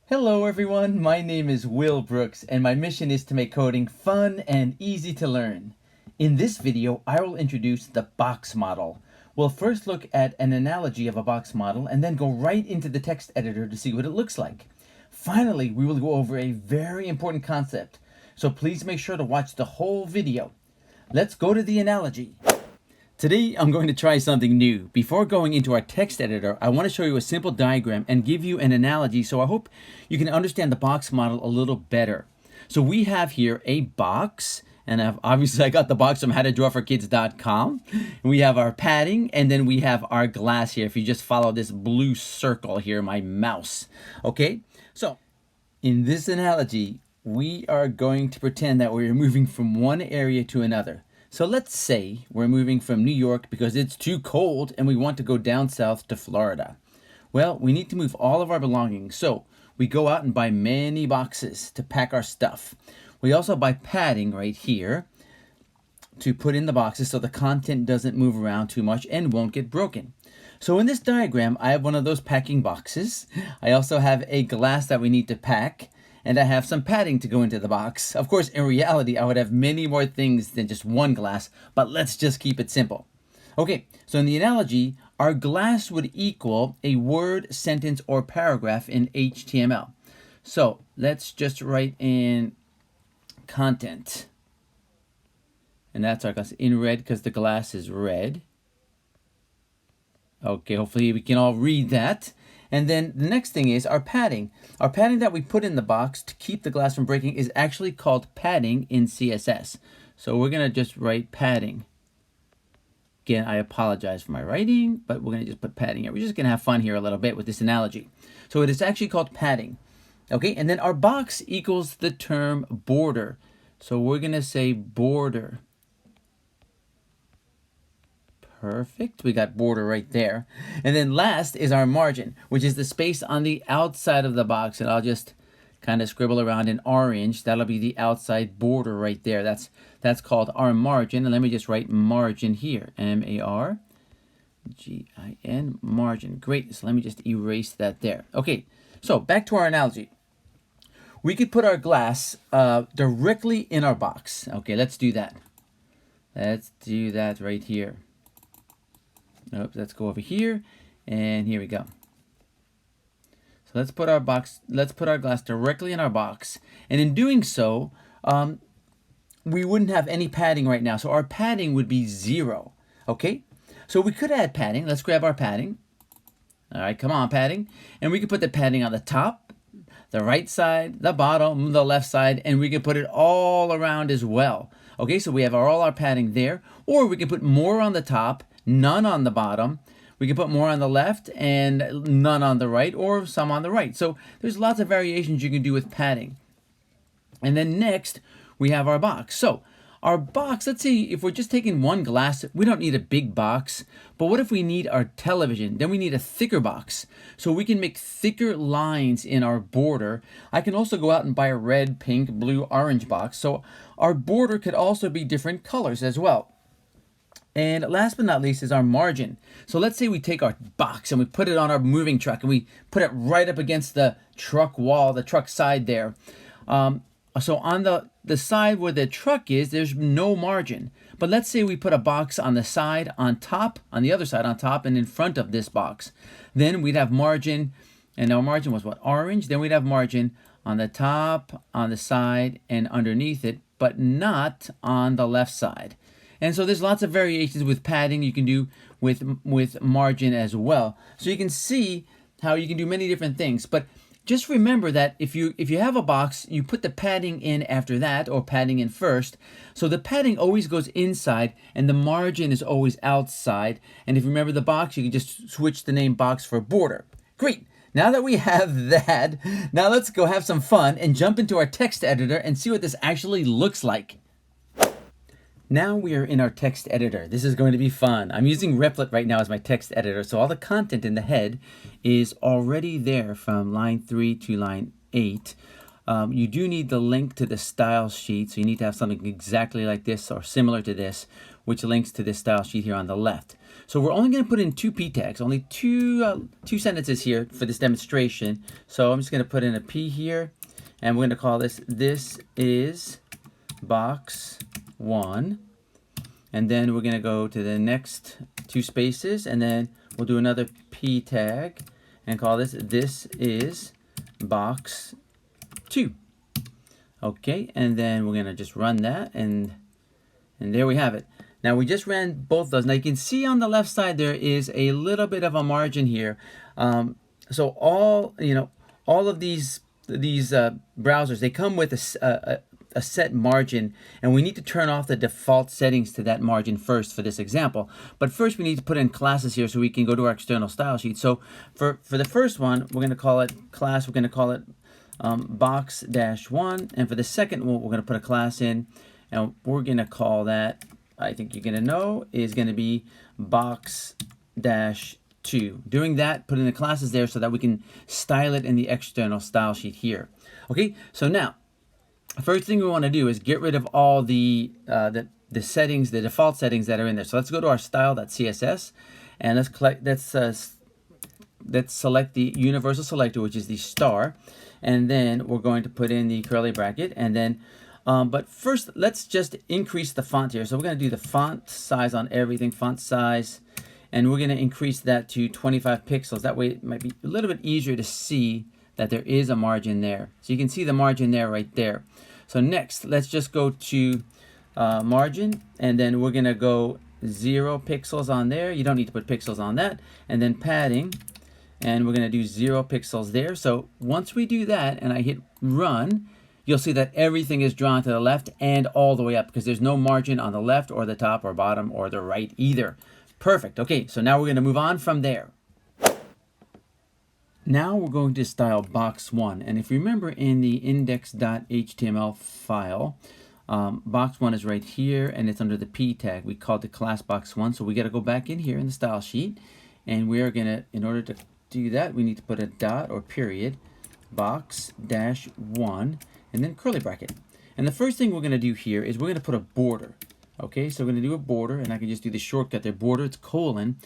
Hello everyone, my name is Will Brooks and my mission is to make coding fun and easy to learn. In this video, I will introduce the box model. We'll first look at an analogy of a box model and then go right into the text editor to see what it looks like. Finally, we will go over a very important concept, so please make sure to watch the whole video. Let's go to the analogy. Today, I'm going to try something new. Before going into our text editor, I want to show you a simple diagram and give you an analogy so I hope you can understand the box model a little better. So we have here a box, and obviously I got the box from howtodrawforkids.com. We have our padding, and then we have our glass here. If you just follow this blue circle here, my mouse. Okay, so in this analogy, we are going to pretend that we're moving from one area to another. So let's say we're moving from New York because it's too cold and we want to go down south to Florida. Well, we need to move all of our belongings. So we go out and buy many boxes to pack our stuff. We also buy padding right here to put in the boxes so the content doesn't move around too much and won't get broken. So in this diagram, I have one of those packing boxes. I also have a glass that we need to pack. And I have some padding to go into the box. Of course, in reality, I would have many more things than just one glass, but let's just keep it simple. Okay, so in the analogy, our glass would equal a word, sentence, or paragraph in HTML. So let's just write in content. And that's our glass in red because the glass is red. Okay, hopefully we can all read that. And then the next thing is our padding. Our padding that we put in the box to keep the glass from breaking is actually called padding in CSS. So we're going to just write padding. Again, I apologize for my writing, but we're going to just put padding here. We're just going to have fun here a little bit with this analogy. So it is actually called padding. Okay, and then our box equals the term border. So we're going to say border. Perfect. We got border right there. And then last is our margin, which is the space on the outside of the box. And I'll just kind of scribble around in orange. That'll be the outside border right there. That's called our margin. And let me just write margin here. M-A-R-G-I-N, margin. Great. So let me just erase that there. Okay. So back to our analogy. We could put our glass directly in our box. Okay, let's do that. Let's do that right here. Oops, let's go over here, and here we go. So let's put our glass directly in our box, and in doing so, we wouldn't have any padding right now. So our padding would be 0. Okay, so we could add padding. Let's grab our padding. All right, come on, padding, and we could put the padding on the top, the right side, the bottom, the left side, and we could put it all around as well. Okay, so we have all our padding there, or we can put more on the top, none on the bottom. We can put more on the left and none on the right, or some on the right. So there's lots of variations you can do with padding. And then next, we have our box. So our box, let's see, if we're just taking one glass, we don't need a big box. But what if we need our television? Then we need a thicker box. So we can make thicker lines in our border. I can also go out and buy a red, pink, blue, orange box. So our border could also be different colors as well. And last but not least is our margin. So let's say we take our box and we put it on our moving truck and we put it right up against the truck wall, the truck side there. So on the side where the truck is, there's no margin. But let's say we put a box on the side, on top, on the other side, on top, and in front of this box. Then we'd have margin, and our margin was what? Orange. Then we'd have margin on the top, on the side, and underneath it, but not on the left side. And so there's lots of variations with padding you can do with margin as well. So you can see how you can do many different things. But just remember that if you have a box, you put the padding in after that, or padding in first. So the padding always goes inside and the margin is always outside. And if you remember the box, you can just switch the name box for border. Great. Now that we have that, now let's go have some fun and jump into our text editor and see what this actually looks like. Now we are in our text editor. This is going to be fun. I'm using Replit right now as my text editor, so all the content in the head is already there from line 3 to line 8. You do need the link to the style sheet, so you need to have something exactly like this or similar to this which links to this style sheet here on the left. So we're only going to put in 2 p tags, only two sentences here for this demonstration. So I'm just going to put in a p here, and we're going to call this is box 1. And then we're going to go to the next 2 spaces, and then we'll do another p tag and call this is box 2. Okay, and then we're going to just run that, and there we have it. Now we just ran both of those. Now you can see on the left side there is a little bit of a margin here. So all of these browsers, they come with a set margin, and we need to turn off the default settings to that margin first for this example. But first we need to put in classes here so we can go to our external style sheet. So for the first one, we're going to call it class. We're going to call it box-1, and for the second one, we're going to put a class in, and we're going to call that, I think you're going to know, is going to be box-2. Doing that, putting the classes there so that we can style it in the external style sheet here. Okay, so now, first thing we want to do is get rid of all the settings, the default settings that are in there. So let's go to our style.css, and let's select the universal selector, which is the star, and then we're going to put in the curly bracket, and then but first let's just increase the font here. So we're going to do the font size on everything, font size, and we're going to increase that to 25 pixels. That way it might be a little bit easier to see that there is a margin there. So you can see the margin there right there. So next, let's just go to margin, and then we're going to go 0 pixels on there. You don't need to put pixels on that. And then padding, and we're going to do 0 pixels there. So once we do that and I hit run, you'll see that everything is drawn to the left and all the way up, because there's no margin on the left or the top or bottom or the right either. Perfect. Okay, so now we're going to move on from there. Now we're going to style box 1. And if you remember in the index.html file, box 1 is right here, and it's under the p tag. We called the class box 1. So we got to go back in here in the style sheet, and we are going to, in order to do that, we need to put a dot or period, box-1, and then curly bracket. And the first thing we're going to do here is we're going to put a border. Okay, so we're going to do a border, and I can just do the shortcut there, border, it's colon.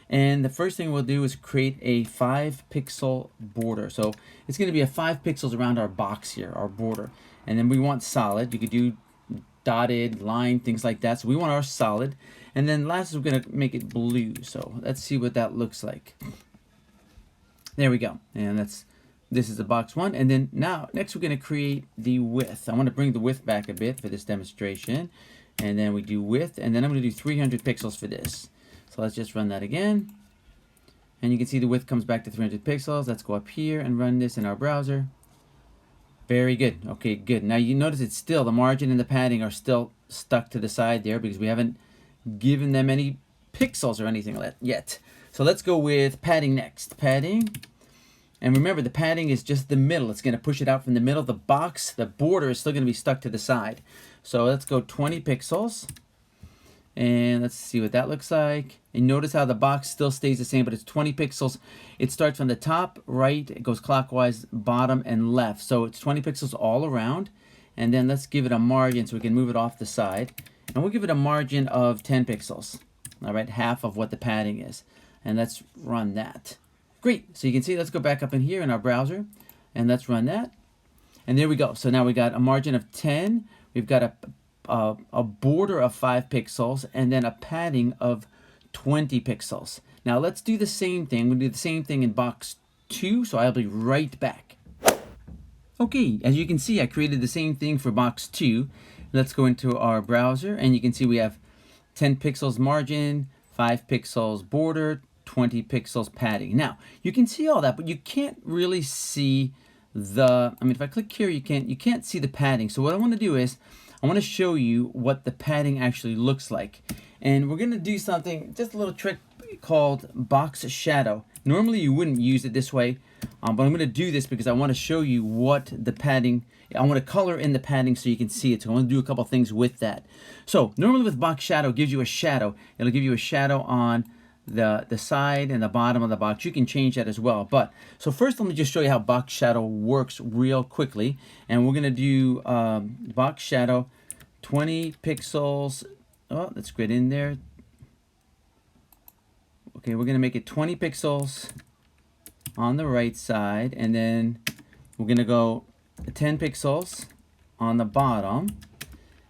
And the first thing we'll do is create a 5-pixel border. So it's going to be a 5 pixels around our box here, our border. And then we want solid. You could do dotted, line, things like that. So we want our solid. And then last is we're going to make it blue. So let's see what that looks like. There we go. And this is the box 1. And then now, next we're going to create the width. I want to bring the width back a bit for this demonstration. And then we do width. And then I'm going to do 300 pixels for this. So let's just run that again. And you can see the width comes back to 300 pixels. Let's go up here and run this in our browser. Very good. Okay, good. Now you notice it's still, the margin and the padding are still stuck to the side there because we haven't given them any pixels or anything yet. So let's go with padding next. Padding. And remember, the padding is just the middle. It's going to push it out from the middle. The box, the border is still going to be stuck to the side. So let's go 20 pixels. And let's see what that looks like. And notice how the box still stays the same, but it's 20 pixels. It starts from the top, right, it goes clockwise, bottom, and left. So it's 20 pixels all around. And then let's give it a margin so we can move it off the side. And we'll give it a margin of 10 pixels. All right, half of what the padding is. And let's run that. Great. So you can see, let's go back up in here in our browser. And let's run that. And there we go. So now we got a margin of 10. We've got a border of 5 pixels, and then a padding of 20 pixels. Now let's do the same thing. We'll do the same thing in box 2, so I'll be right back. Okay, as you can see, I created the same thing for box 2. Let's go into our browser, and you can see we have 10 pixels margin, 5 pixels border, 20 pixels padding. Now, you can see all that, but you can't really see if I click here, you can't see the padding. So what I want to do is, I want to show you what the padding actually looks like. And we're going to do something, just a little trick called box shadow. Normally you wouldn't use it this way, but I'm going to do this because I want to show you what the padding, I want to color in the padding so you can see it. So I want to do a couple things with that. So normally with box shadow, it gives you a shadow. It'll give you a shadow on the side and the bottom of the box. You can change that as well. But so first, let me just show you how box shadow works real quickly. And we're going to do box shadow 20 pixels Oh, let's get in there. Okay, we're going to make it 20 pixels on the right side, and then we're going to go 10 pixels on the bottom,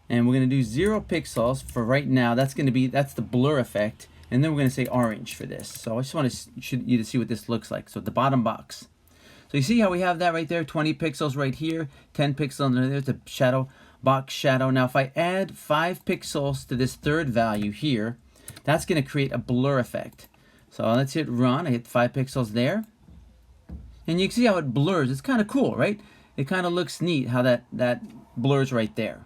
and we're going to do 0 pixels for right now. That's the blur effect, and then we're going to say orange for this. So I just want you to see what this looks like. So the bottom box. So you see how we have that right there, 20 pixels right here, 10 pixels under there, the shadow, box shadow. Now if I add 5 pixels to this third value here, that's going to create a blur effect. So let's hit run. I hit 5 pixels there. And you can see how it blurs. It's kind of cool, right? It kind of looks neat how that blurs right there.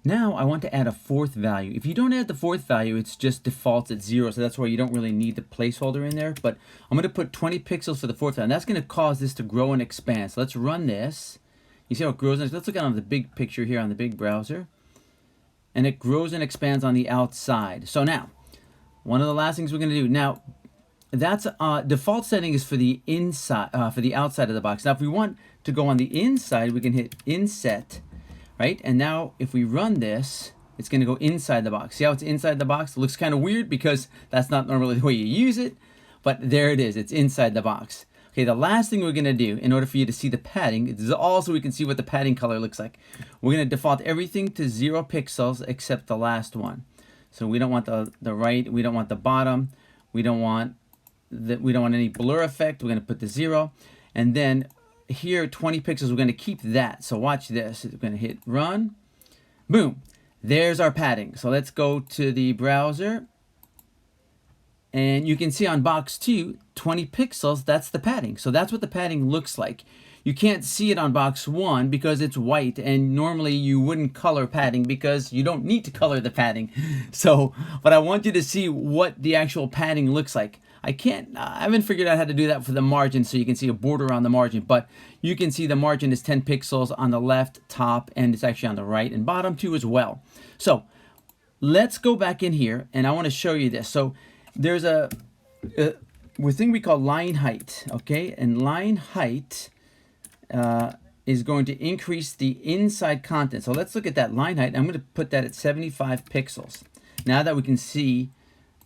Now I want to add a 4th value. If you don't add the 4th value, it's just defaults at 0. So that's why you don't really need the placeholder in there. But I'm going to put 20 pixels for the 4th value. And that's going to cause this to grow and expand. So let's run this. You see how it grows? Let's look at on the big picture here on the big browser. And it grows and expands on the outside. So now, one of the last things we're going to do. Now, that's default setting is for the inside, for the outside of the box. Now, if we want to go on the inside, we can hit inset. Right? And now if we run this, it's going to go inside the box. See how it's inside the box? It looks kind of weird because that's not normally the way you use it, but there it is. It's inside the box. Okay, the last thing we're going to do in order for you to see the padding is also we can see what the padding color looks like. We're going to default everything to 0 pixels except the last one. So we don't want the right, we don't want the bottom, we don't want any blur effect. We're going to put the 0, and then here 20 pixels, we're going to keep that. So watch this. We're going to hit run. Boom. There's our padding. So let's go to the browser, and you can see on box 2, 20 pixels, that's the padding. So that's what the padding looks like. You can't see it on box 1 because it's white, and normally you wouldn't color padding because you don't need to color the padding. So, but I want you to see what the actual padding looks like. I haven't figured out how to do that for the margin so you can see a border on the margin, but you can see the margin is 10 pixels on the left top, and it's actually on the right and bottom too as well. So let's go back in here, and I want to show you this. So there's a thing we call line height, okay? And line height is going to increase the inside content. So let's look at that line height. I'm going to put that at 75 pixels. Now that we can see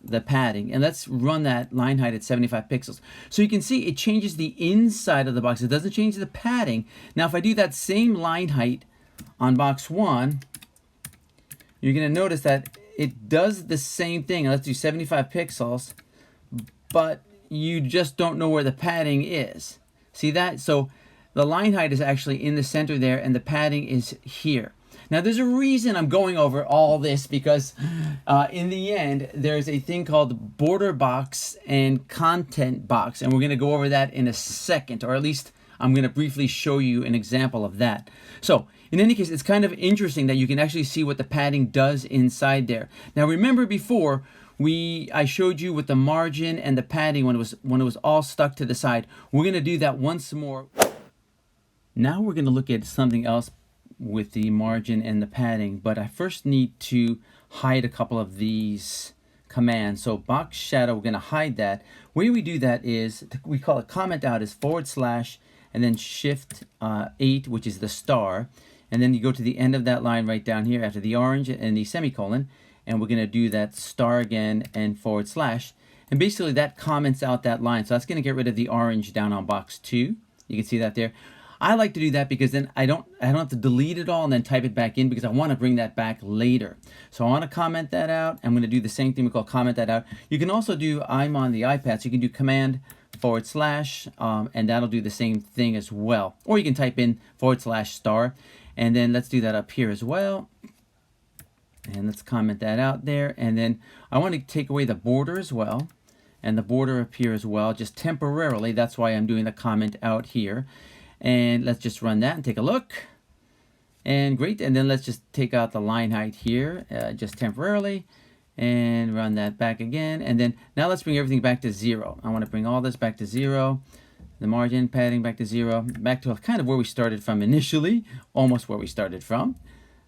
the padding, and let's run that line height at 75 pixels. So you can see it changes the inside of the box. It doesn't change the padding. Now if I do that same line height on box 1, you're going to notice that it does the same thing. Let's do 75 pixels, but you just don't know where the padding is. See that? So the line height is actually in the center there, and the padding is here. Now, there's a reason I'm going over all this, because in the end, there's a thing called border box and content box, and we're going to go over that in a second, or at least I'm going to briefly show you an example of that. So, in any case, it's kind of interesting that you can actually see what the padding does inside there. Now, remember before, I showed you with the margin and the padding when it was all stuck to the side. We're going to do that once more. Now we're going to look at something else with the margin and the padding, but I first need to hide a couple of these commands. So box shadow, we're going to hide that. The way we do that is, we call it comment out, is / and then shift 8, which is the star, and then you go to the end of that line right down here after the orange and the semicolon, and we're going to do that star again and / and basically that comments out that line. So that's going to get rid of the orange down on box 2. You can see that there. I like to do that because then I don't have to delete it all and then type it back in, because I want to bring that back later. So I want to comment that out. I'm going to do the same thing we call comment that out. You can also do, I'm on the iPad, so you can do command / and that'll do the same thing as well. Or you can type in / star, and then let's do that up here as well. And let's comment that out there. And then I want to take away the border as well, and the border up here as well, just temporarily. That's why I'm doing the comment out here. And let's just run that and take a look. And great. And then let's just take out the line height here, just temporarily, and run that back again. And then now let's bring everything back to 0. I want to bring all this back to 0. The margin, padding back to 0, back to kind of where we started from initially, almost where we started from.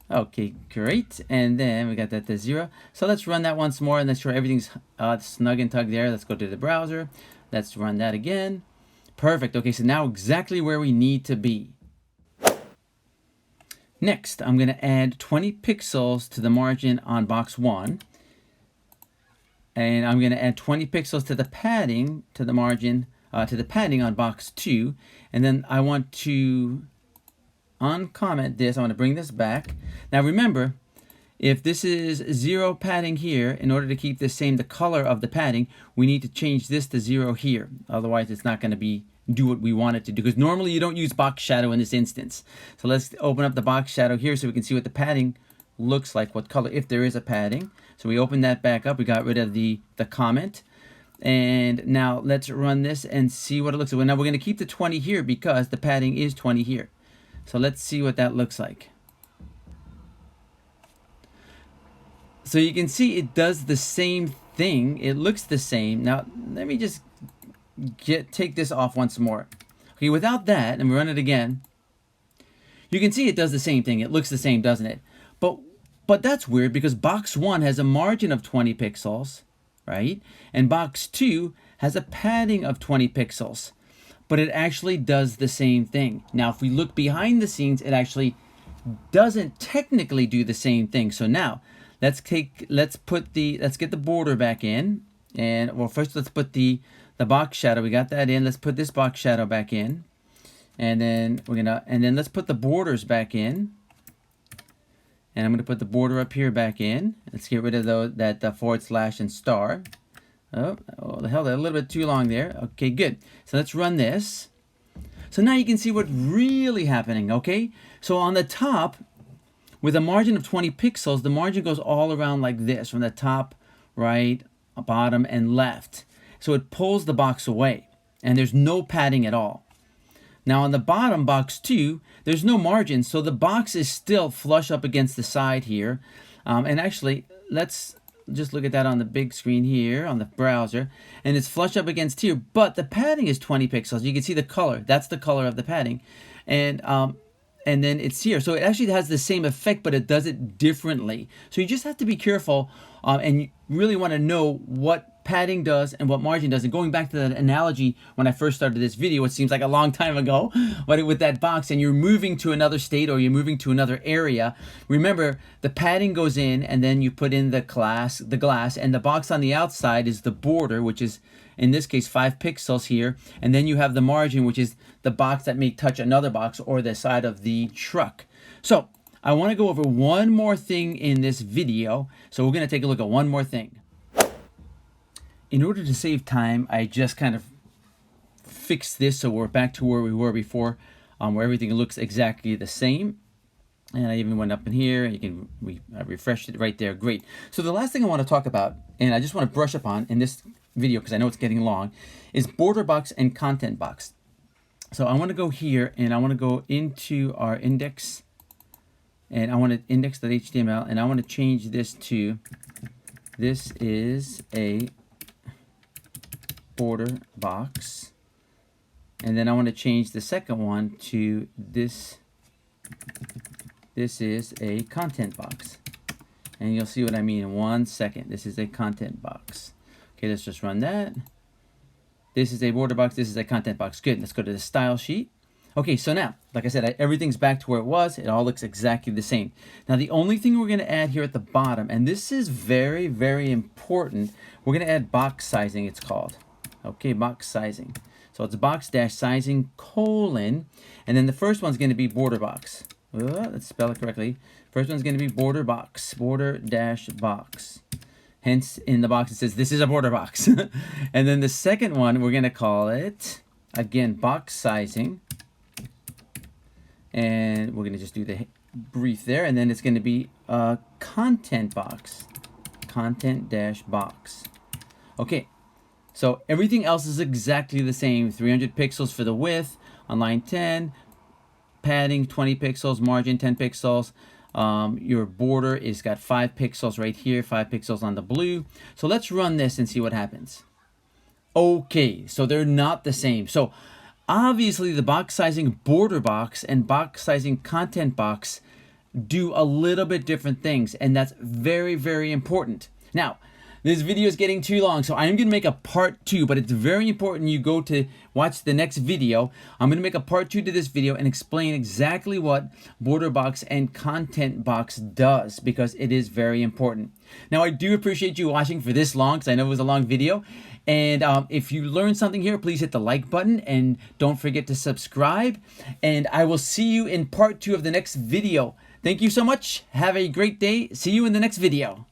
Okay, great. And then we got that to 0. So let's run that once more and let's sure everything's snug and tucked there. Let's go to the browser. Let's run that again. Perfect. Okay, so now exactly where we need to be. Next, I'm going to add 20 pixels to the margin on box 1. And I'm going to add 20 pixels to the padding, to the margin, to the padding on box 2. And then I want to uncomment this. I want to bring this back. Now remember, if this is 0 padding here, in order to keep the same, the color of the padding, we need to change this to 0 here. Otherwise, it's not going to do what we want it to do. Because normally you don't use box shadow in this instance. So let's open up the box shadow here so we can see what the padding looks like, what color, if there is a padding. So we open that back up. We got rid of the comment. And now let's run this and see what it looks like. Well, now we're going to keep the 20 here because the padding is 20 here. So let's see what that looks like. So you can see it does the same thing. It looks the same. Now let me just take this off once more. Okay, without that, and we run it again, you can see it does the same thing. It looks the same, doesn't it? But that's weird because box 1 has a margin of 20 pixels, right? And box 2 has a padding of 20 pixels. But it actually does the same thing. Now, if we look behind the scenes, it actually doesn't technically do the same thing. So now, let's get the border back in. And well, first let's put the box shadow. We got that in. Let's put this box shadow back in. And then let's put the borders back in. And I'm going to put the border up here back in. Let's get rid of that forward slash and star. Oh, the hell, they're a little bit too long there. Okay, good. So let's run this. So now you can see what's really happening, okay? So on the top, with a margin of 20 pixels, the margin goes all around like this, from the top, right, bottom, and left. So it pulls the box away, and there's no padding at all. Now on the bottom, box 2, there's no margin, so the box is still flush up against the side here. And actually, let's just look at that on the big screen here, on the browser. And it's flush up against here, but the padding is 20 pixels. You can see the color. That's the color of the padding. And then it's here. So it actually has the same effect, but it does it differently. So you just have to be careful and you really want to know what padding does and what margin does. And going back to that analogy when I first started this video, it seems like a long time ago, but with that box and you're moving to another state or you're moving to another area, remember the padding goes in and then you put in the glass, and the box on the outside is the border, which is in this case 5 pixels here, and then you have the margin, which is the box that may touch another box or the side of the truck. So I want to go over one more thing in this video. So we're going to take a look at one more thing. In order to save time, I just kind of fixed this so we're back to where we were before, where everything looks exactly the same. And I even went up in here, and I refreshed it right there. Great. So the last thing I want to talk about, and I just want to brush up on in this video because I know it's getting long, is border box and content box. So I want to go here, and I want to go into our index, and I want to index.html, and I want to change this to, this is a border box, and then I want to change the second one to this is a content box, and you'll see what I mean in 1 second. This is a content box. Okay, let's just run that. This is a border box, this is a content box. Good. Let's go to the style sheet. Okay, so now, like I said, everything's back to where it was. It all looks exactly the same. Now the only thing we're going to add here at the bottom, and this is very, very important, we're going to add box sizing, it's called. Okay, box sizing. So it's box-sizing colon, and then the first one's going to be border box. Let's spell it correctly. First one's going to be border box, border-box. Hence, in the box it says this is a border box. And then the second one, we're going to call it, again, box sizing. And we're going to just do the brief there, and then it's going to be a content box, content-box. Okay. So everything else is exactly the same. 300 pixels for the width on line 10, padding 20 pixels, margin 10 pixels. Your border is got 5 pixels right here, 5 pixels on the blue. So let's run this and see what happens. Okay, so they're not the same. So obviously the box sizing border box and box sizing content box do a little bit different things, and that's very, very important. Now, This video is getting too long, so I'm going to make a part 2, but it's very important you go to watch the next video. I'm going to make a part 2 to this video and explain exactly what border box and content box does, because it is very important. Now, I do appreciate you watching for this long, because I know it was a long video. And if you learned something here, please hit the like button and don't forget to subscribe. And I will see you in part 2 of the next video. Thank you so much. Have a great day. See you in the next video.